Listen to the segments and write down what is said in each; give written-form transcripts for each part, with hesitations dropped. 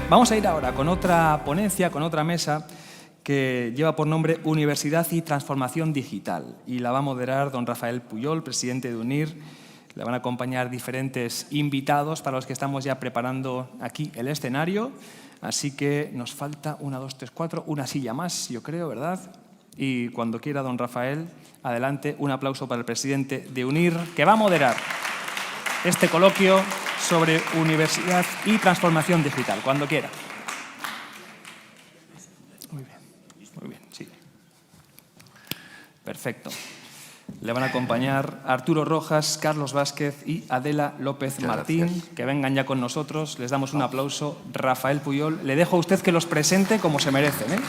Vamos a ir ahora con otra ponencia, con otra mesa que lleva por nombre Universidad y Transformación Digital, y la va a moderar don Rafael Puyol, presidente de UNIR. Le van a acompañar diferentes invitados para los que estamos ya preparando aquí el escenario. Así que nos falta 1, 2, 3, 4, una silla más, yo creo, ¿verdad? Y cuando quiera, don Rafael, adelante, un aplauso para el presidente de UNIR, que va a moderar este coloquio sobre universidad y transformación digital, cuando quiera. Muy bien, sí. Perfecto. Le van a acompañar Arturo Rojas, Carlos Vázquez y Adela López Martín, que vengan ya con nosotros. Les damos un aplauso. Rafael Puyol, le dejo a usted que los presente como se merecen, ¿eh?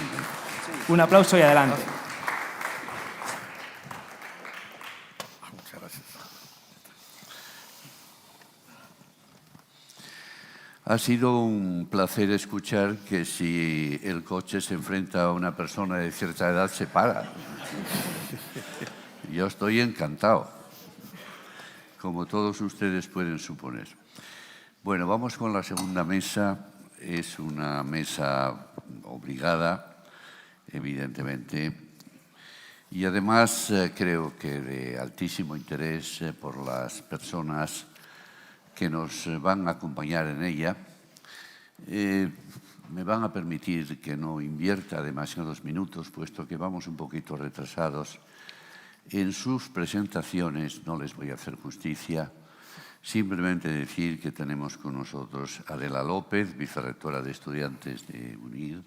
Un aplauso y adelante. Muchas gracias. Ha sido un placer escuchar que si el coche se enfrenta a una persona de cierta edad, se para. Yo estoy encantado, como todos ustedes pueden suponer. Bueno, vamos con la segunda mesa. Es una mesa obligada, evidentemente, y además creo que de altísimo interés por las personas que nos van a acompañar en ella. Me van a permitir que no invierta demasiados minutos, puesto que vamos un poquito retrasados. En sus presentaciones no les voy a hacer justicia, simplemente decir que tenemos con nosotros a Adela López, vicerrectora de estudiantes de UNIR,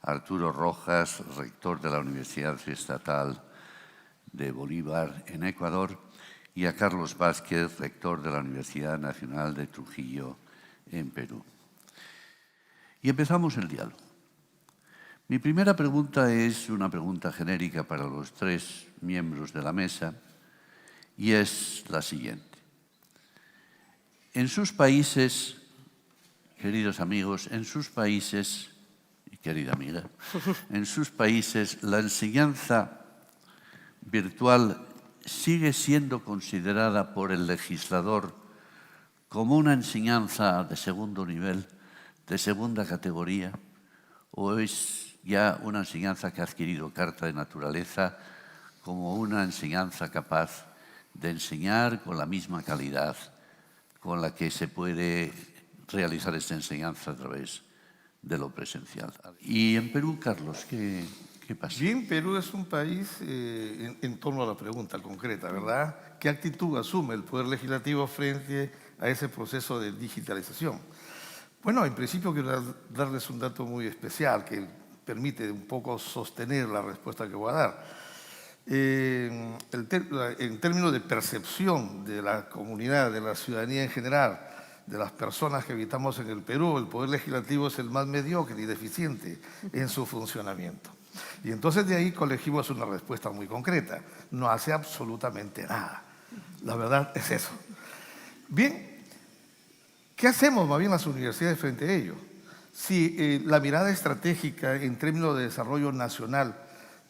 Arturo Rojas, rector de la Universidad Estatal de Bolívar en Ecuador, y a Carlos Vázquez, rector de la Universidad Nacional de Trujillo en Perú. Y empezamos el diálogo. Mi primera pregunta es una pregunta genérica para los tres miembros de la mesa y es la siguiente. En sus países, queridos amigos, en sus países, y querida amiga, en sus países la enseñanza virtual sigue siendo considerada por el legislador como una enseñanza de segundo nivel, de segunda categoría, o es ya una enseñanza que ha adquirido carta de naturaleza como una enseñanza capaz de enseñar con la misma calidad con la que se puede realizar esta enseñanza a través de lo presencial. Y en Perú, Carlos, ¿qué pasa? Bien, Perú es un país en torno a la pregunta concreta, ¿verdad? ¿Qué actitud asume el Poder Legislativo frente a ese proceso de digitalización? Bueno, en principio quiero darles un dato muy especial que permite un poco sostener la respuesta que voy a dar. En términos de percepción de la comunidad, de la ciudadanía en general, de las personas que habitamos en el Perú, el Poder Legislativo es el más mediocre y deficiente en su funcionamiento. Y entonces de ahí colegimos una respuesta muy concreta. No hace absolutamente nada. La verdad es eso. Bien, ¿qué hacemos más bien las universidades frente a ello? Si la mirada estratégica en términos de desarrollo nacional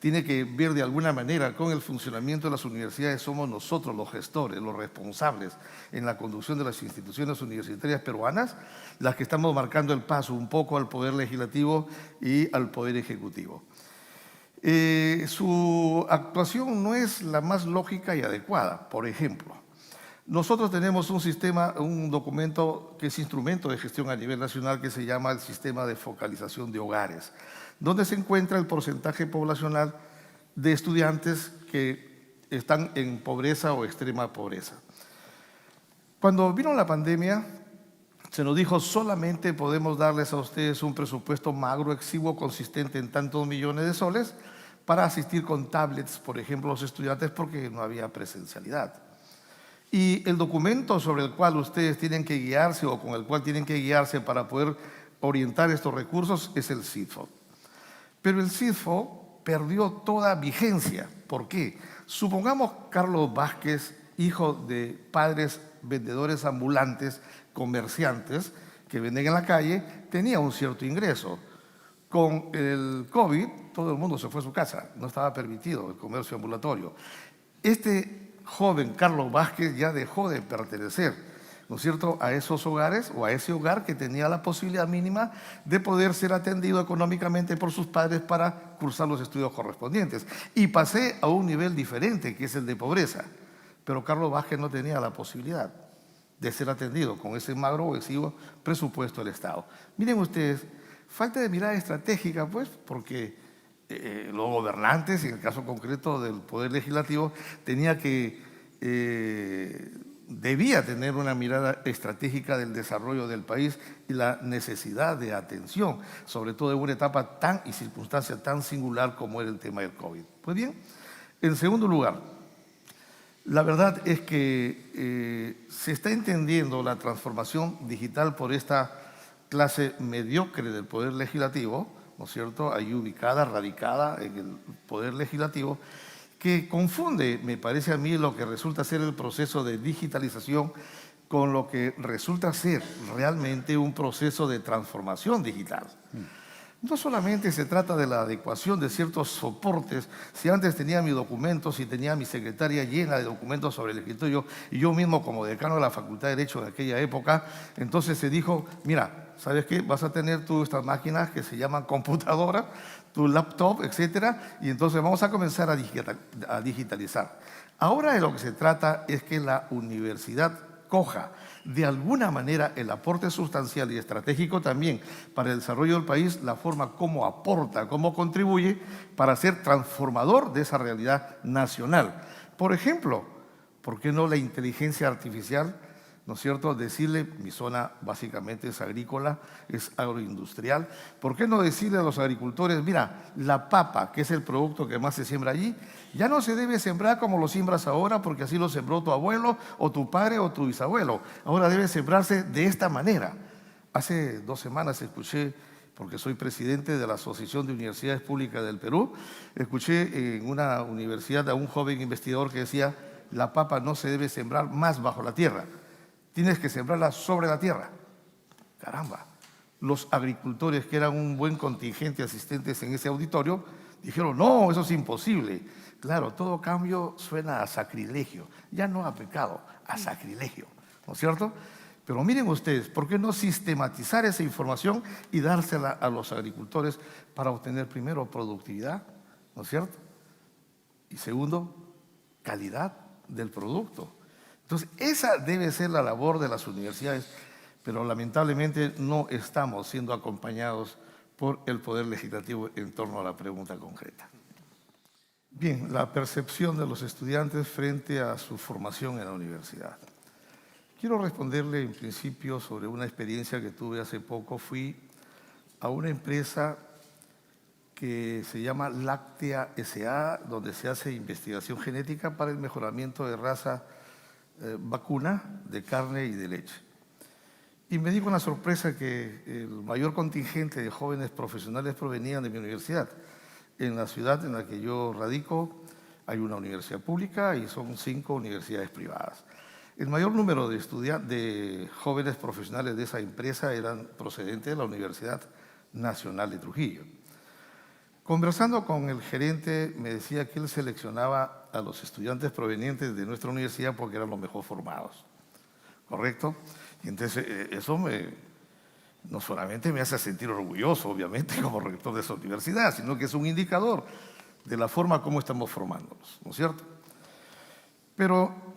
tiene que ver de alguna manera con el funcionamiento de las universidades, somos nosotros los gestores, los responsables en la conducción de las instituciones universitarias peruanas, las que estamos marcando el paso un poco al Poder Legislativo y al Poder Ejecutivo. Su actuación no es la más lógica y adecuada. Por ejemplo, nosotros tenemos un sistema, un documento que es instrumento de gestión a nivel nacional que se llama el Sistema de Focalización de Hogares, donde se encuentra el porcentaje poblacional de estudiantes que están en pobreza o extrema pobreza. Cuando vino la pandemia, se nos dijo solamente podemos darles a ustedes un presupuesto magro, exiguo, consistente en tantos millones de soles para asistir con tablets, por ejemplo, a los estudiantes porque no había presencialidad. Y el documento sobre el cual ustedes tienen que guiarse o con el cual tienen que guiarse para poder orientar estos recursos es el CIDFO. Pero el CIDFO perdió toda vigencia. ¿Por qué? Supongamos Carlos Vázquez, hijo de padres vendedores ambulantes, comerciantes que venden en la calle, tenía un cierto ingreso. Con el COVID, todo el mundo se fue a su casa, no estaba permitido el comercio ambulatorio. Este joven Carlos Vázquez ya dejó de pertenecer ¿no es cierto?, a esos hogares o a ese hogar que tenía la posibilidad mínima de poder ser atendido económicamente por sus padres para cursar los estudios correspondientes. Y pasé a un nivel diferente, que es el de pobreza. Pero Carlos Vázquez no tenía la posibilidad de ser atendido con ese magro o exiguo presupuesto del Estado. Miren ustedes, falta de mirada estratégica, pues, porque los gobernantes, en el caso concreto del Poder Legislativo, debía tener una mirada estratégica del desarrollo del país y la necesidad de atención, sobre todo en una etapa y circunstancia tan singular como era el tema del COVID. Pues bien, en segundo lugar, la verdad es que se está entendiendo la transformación digital por esta clase mediocre del Poder Legislativo, ¿no es cierto?, ahí ubicada, radicada en el Poder Legislativo, que confunde, me parece a mí, lo que resulta ser el proceso de digitalización con lo que resulta ser realmente un proceso de transformación digital. No solamente se trata de la adecuación de ciertos soportes. Si antes tenía mis documentos y tenía mi secretaria llena de documentos sobre el escritorio, y yo mismo como decano de la Facultad de Derecho de aquella época, entonces se dijo, mira, ¿sabes qué? Vas a tener tú estas máquinas que se llaman computadora, tu laptop, etcétera, y entonces vamos a comenzar a digitalizar. Ahora de lo que se trata es que la universidad coja de alguna manera el aporte sustancial y estratégico también para el desarrollo del país, la forma como aporta, cómo contribuye para ser transformador de esa realidad nacional. Por ejemplo, ¿por qué no la inteligencia artificial? ¿No es cierto? Decirle, mi zona básicamente es agrícola, es agroindustrial. ¿Por qué no decirle a los agricultores, mira, la papa, que es el producto que más se siembra allí, ya no se debe sembrar como lo siembras ahora, porque así lo sembró tu abuelo, o tu padre, o tu bisabuelo. Ahora debe sembrarse de esta manera. Hace 2 semanas escuché, porque soy presidente de la Asociación de Universidades Públicas del Perú, escuché en una universidad a un joven investigador que decía, la papa no se debe sembrar más bajo la tierra, tienes que sembrarla sobre la tierra. Caramba, los agricultores, que eran un buen contingente de asistentes en ese auditorio, dijeron, no, eso es imposible. Claro, todo cambio suena a sacrilegio, ya no a pecado, a sacrilegio, ¿no es cierto? Pero miren ustedes, ¿por qué no sistematizar esa información y dársela a los agricultores para obtener primero productividad, ¿no es cierto? Y segundo, calidad del producto. Entonces, esa debe ser la labor de las universidades, pero lamentablemente no estamos siendo acompañados por el Poder Legislativo en torno a la pregunta concreta. Bien, la percepción de los estudiantes frente a su formación en la universidad. Quiero responderle en principio sobre una experiencia que tuve hace poco. Fui a una empresa que se llama Láctea S.A., donde se hace investigación genética para el mejoramiento de raza vacuna de carne y de leche. Y me di con la sorpresa que el mayor contingente de jóvenes profesionales provenían de mi universidad. En la ciudad en la que yo radico hay una universidad pública y son 5 universidades privadas. El mayor número de jóvenes profesionales de esa empresa eran procedentes de la Universidad Nacional de Trujillo. Conversando con el gerente, me decía que él seleccionaba a los estudiantes provenientes de nuestra universidad porque eran los mejor formados, ¿correcto? Y entonces eso no solamente me hace sentir orgulloso, obviamente, como rector de esa universidad, sino que es un indicador de la forma como estamos formándonos, ¿no es cierto? Pero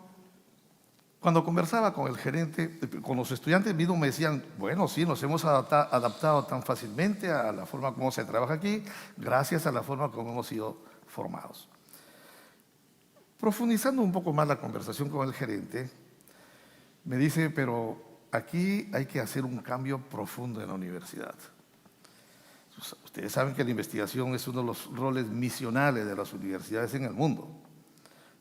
cuando conversaba con el gerente, con los estudiantes mismos me decían, bueno, sí, nos hemos adaptado tan fácilmente a la forma como se trabaja aquí, gracias a la forma como hemos sido formados. Profundizando un poco más la conversación con el gerente, me dice, pero aquí hay que hacer un cambio profundo en la universidad. Ustedes saben que la investigación es uno de los roles misionales de las universidades en el mundo.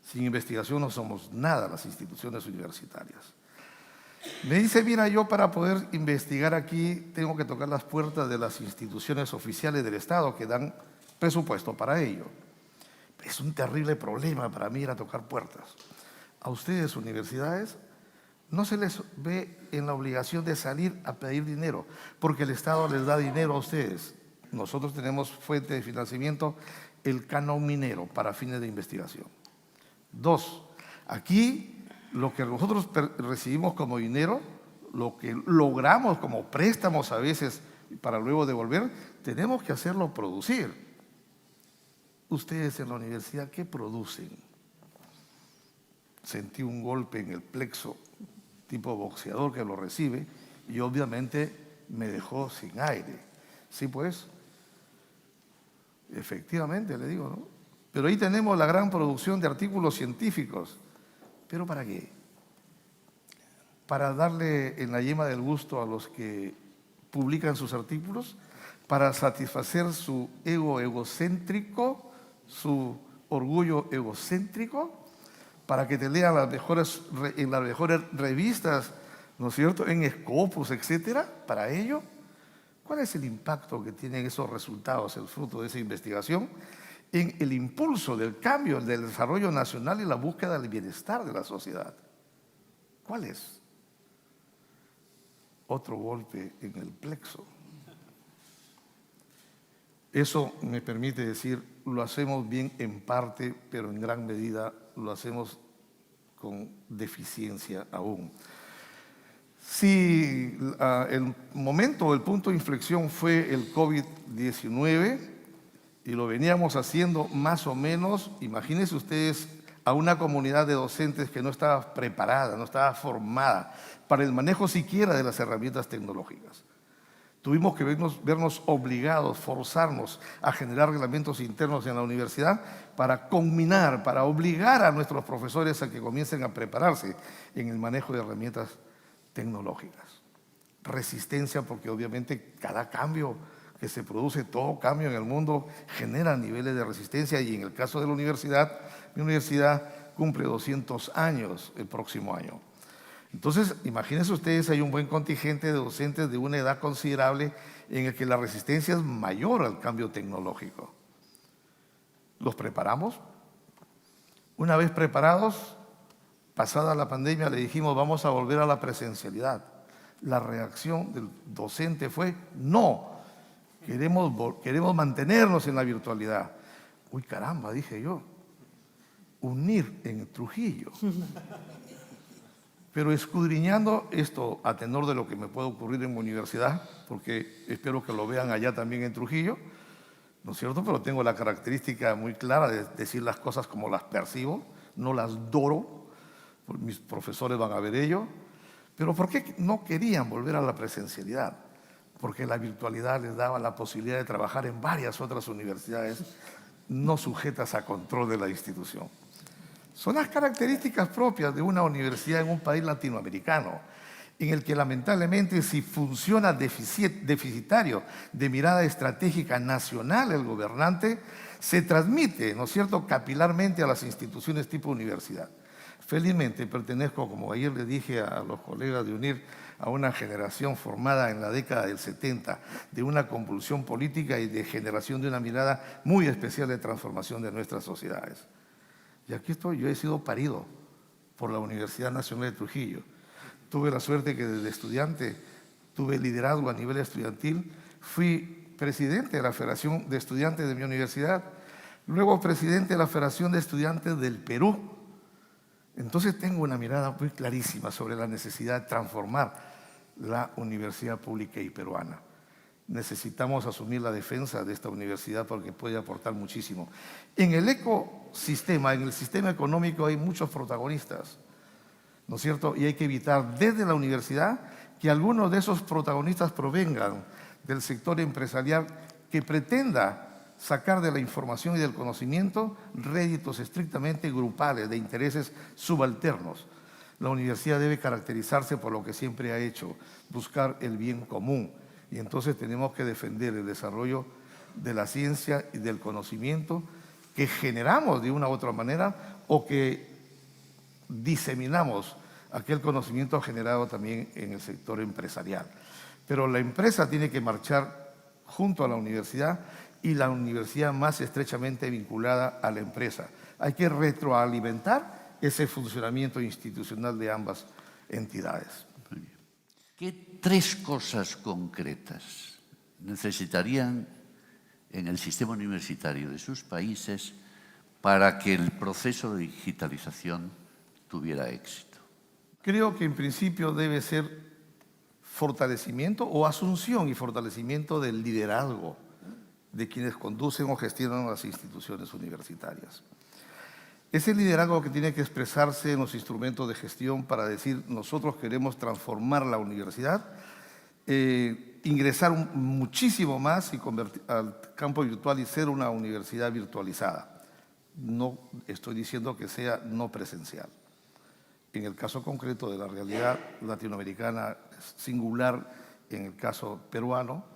Sin investigación no somos nada las instituciones universitarias. Me dice, mira, yo para poder investigar aquí tengo que tocar las puertas de las instituciones oficiales del Estado que dan presupuesto para ello. Es un terrible problema para mí ir a tocar puertas. A ustedes, universidades, no se les ve en la obligación de salir a pedir dinero, porque el Estado les da dinero a ustedes. Nosotros tenemos fuente de financiamiento, el canon minero, para fines de investigación. 2, aquí Lo que nosotros recibimos como dinero, lo que logramos como préstamos a veces para luego devolver, tenemos que hacerlo producir. Ustedes en la universidad, ¿qué producen? Sentí un golpe en el plexo, tipo boxeador que lo recibe, y obviamente me dejó sin aire. Sí, pues, efectivamente, le digo, ¿no? Pero ahí tenemos la gran producción de artículos científicos. ¿Pero para qué? Para darle en la yema del gusto a los que publican sus artículos, para satisfacer su ego egocéntrico, su orgullo egocéntrico, para que te lean en las mejores revistas, ¿no es cierto?, en Scopus, etcétera. Para ello, ¿cuál es el impacto que tienen esos resultados, el fruto de esa investigación, en el impulso del cambio, del desarrollo nacional y la búsqueda del bienestar de la sociedad? ¿Cuál es? Otro golpe en el plexo. Eso me permite decir, lo hacemos bien en parte, pero en gran medida lo hacemos con deficiencia aún. Si el momento o el punto de inflexión fue el COVID-19 y lo veníamos haciendo más o menos, imagínense ustedes a una comunidad de docentes que no estaba preparada, no estaba formada para el manejo siquiera de las herramientas tecnológicas. Tuvimos que vernos obligados, forzarnos a generar reglamentos internos en la universidad para combinar, para obligar a nuestros profesores a que comiencen a prepararse en el manejo de herramientas tecnológicas. Resistencia, porque obviamente cada cambio que se produce, todo cambio en el mundo genera niveles de resistencia, y en el caso de la universidad, mi universidad cumple 200 años el próximo año. Entonces, imagínense ustedes, hay un buen contingente de docentes de una edad considerable en el que la resistencia es mayor al cambio tecnológico. ¿Los preparamos? Una vez preparados, pasada la pandemia, le dijimos, vamos a volver a la presencialidad. La reacción del docente fue, no, queremos mantenernos en la virtualidad. Uy, caramba, dije yo, UNIR en Trujillo. Pero escudriñando esto a tenor de lo que me puede ocurrir en mi universidad, porque espero que lo vean allá también en Trujillo, ¿no es cierto? Pero tengo la característica muy clara de decir las cosas como las percibo, no las doro, mis profesores van a ver ello. Pero ¿por qué no querían volver a la presencialidad? Porque la virtualidad les daba la posibilidad de trabajar en varias otras universidades no sujetas a control de la institución. Son las características propias de una universidad en un país latinoamericano, en el que lamentablemente, si funciona deficitario de mirada estratégica nacional el gobernante, se transmite, ¿no es cierto?, capilarmente a las instituciones tipo universidad. Felizmente pertenezco, como ayer le dije a los colegas de UNIR, a una generación formada en la década del 70, de una convulsión política y de generación de una mirada muy especial de transformación de nuestras sociedades. Y aquí estoy, yo he sido parido por la Universidad Nacional de Trujillo. Tuve la suerte que desde estudiante tuve liderazgo a nivel estudiantil, fui presidente de la Federación de Estudiantes de mi universidad, luego presidente de la Federación de Estudiantes del Perú. Entonces tengo una mirada muy clarísima sobre la necesidad de transformar la universidad pública y peruana. Necesitamos asumir la defensa de esta universidad porque puede aportar muchísimo. En el ecosistema, en el sistema económico hay muchos protagonistas, ¿no es cierto? Y hay que evitar desde la universidad que algunos de esos protagonistas provengan del sector empresarial que pretenda sacar de la información y del conocimiento réditos estrictamente grupales de intereses subalternos. La universidad debe caracterizarse por lo que siempre ha hecho, buscar el bien común. Y entonces tenemos que defender el desarrollo de la ciencia y del conocimiento que generamos de una u otra manera o que diseminamos aquel conocimiento generado también en el sector empresarial. Pero la empresa tiene que marchar junto a la universidad y la universidad más estrechamente vinculada a la empresa. Hay que retroalimentar ese funcionamiento institucional de ambas entidades. ¿Qué tres cosas concretas necesitarían en el sistema universitario de sus países para que el proceso de digitalización tuviera éxito? Creo que en principio debe ser fortalecimiento o asunción y fortalecimiento del liderazgo de quienes conducen o gestionan las instituciones universitarias. Ese liderazgo que tiene que expresarse en los instrumentos de gestión para decir nosotros queremos transformar la universidad, ingresar muchísimo más y convertir al campo virtual y ser una universidad virtualizada. No estoy diciendo que sea no presencial. En el caso concreto de la realidad latinoamericana singular, en el caso peruano,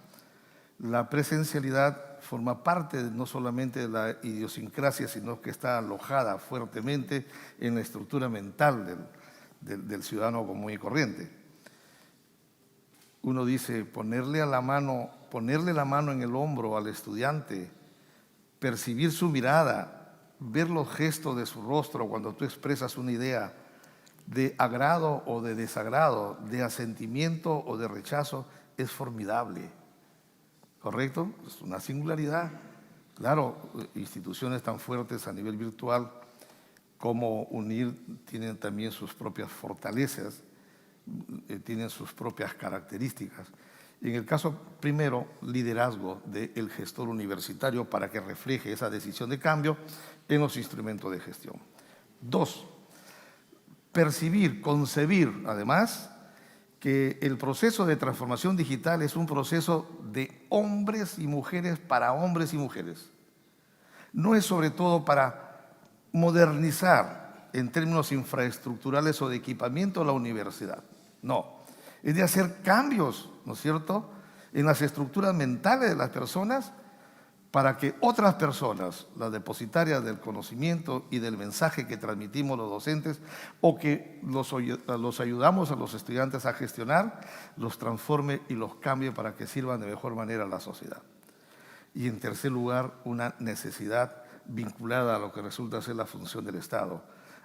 la presencialidad forma parte no solamente de la idiosincrasia, sino que está alojada fuertemente en la estructura mental del ciudadano común y corriente. Uno dice, ponerle la mano en el hombro al estudiante, percibir su mirada, ver los gestos de su rostro cuando tú expresas una idea de agrado o de desagrado, de asentimiento o de rechazo, es formidable. ¿Correcto? Es una singularidad. Claro, instituciones tan fuertes a nivel virtual como UNIR tienen también sus propias fortalezas, tienen sus propias características. En el caso primero, liderazgo del gestor universitario para que refleje esa decisión de cambio en los instrumentos de gestión. 2, percibir, concebir, además, que el proceso de transformación digital es un proceso de hombres y mujeres para hombres y mujeres. No es sobre todo para modernizar en términos infraestructurales o de equipamiento la universidad. No, es de hacer cambios, ¿no es cierto?, en las estructuras mentales de las personas para que otras personas, las depositarias del conocimiento y del mensaje que transmitimos los docentes o que los ayudamos a los estudiantes a gestionar, los transforme y los cambie para que sirvan de mejor manera a la sociedad. Y en tercer lugar, una necesidad vinculada a lo que resulta ser la función del Estado,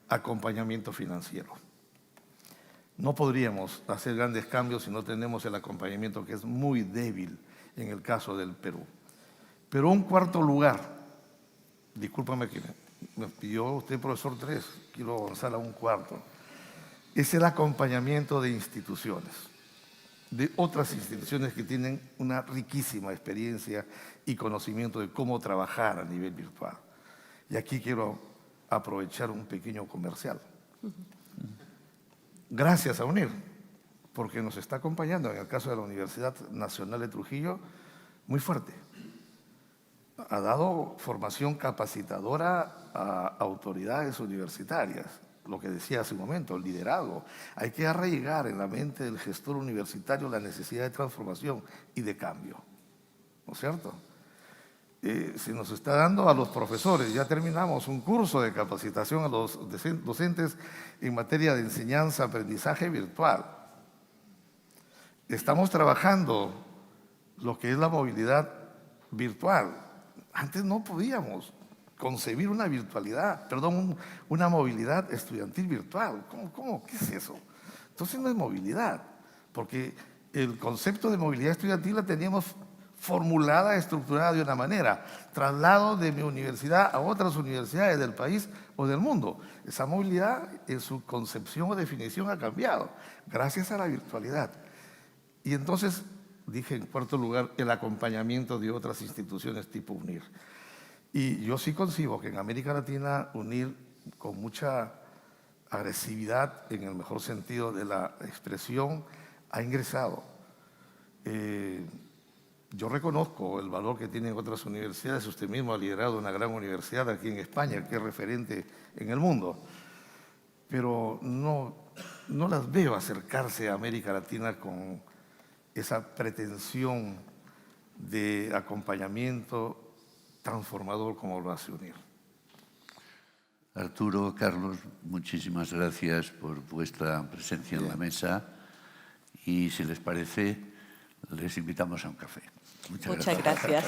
acompañamiento financiero. No podríamos hacer grandes cambios si no tenemos el acompañamiento, que es muy débil en el caso del Perú. Pero un cuarto lugar, discúlpame que me pidió usted, profesor, 3, quiero avanzar a un cuarto, es el acompañamiento de instituciones, de otras instituciones que tienen una riquísima experiencia y conocimiento de cómo trabajar a nivel virtual. Y aquí quiero aprovechar un pequeño comercial. Gracias a UNIR, porque nos está acompañando, en el caso de la Universidad Nacional de Trujillo, muy fuerte. Ha dado formación capacitadora a autoridades universitarias, lo que decía hace un momento, el liderazgo. Hay que arraigar en la mente del gestor universitario la necesidad de transformación y de cambio, ¿no es cierto? Se nos está dando a los profesores, ya terminamos un curso de capacitación a los docentes en materia de enseñanza, aprendizaje virtual. Estamos trabajando lo que es la movilidad virtual. Antes no podíamos concebir una movilidad estudiantil virtual. ¿Cómo? ¿Qué es eso? Entonces no es movilidad, porque el concepto de movilidad estudiantil la teníamos formulada, estructurada de una manera, traslado de mi universidad a otras universidades del país o del mundo. Esa movilidad en su concepción o definición ha cambiado, gracias a la virtualidad. Y entonces, dije en cuarto lugar, el acompañamiento de otras instituciones tipo UNIR. Y yo sí concibo que en América Latina UNIR, con mucha agresividad, en el mejor sentido de la expresión, ha ingresado. Yo reconozco el valor que tienen otras universidades. Usted mismo ha liderado una gran universidad aquí en España, que es referente en el mundo. Pero no las veo acercarse a América Latina con esa pretensión de acompañamiento transformador como lo hace UNIR. Arturo, Carlos, muchísimas gracias por vuestra presencia en la mesa y, si les parece, les invitamos a un café. Muchas gracias.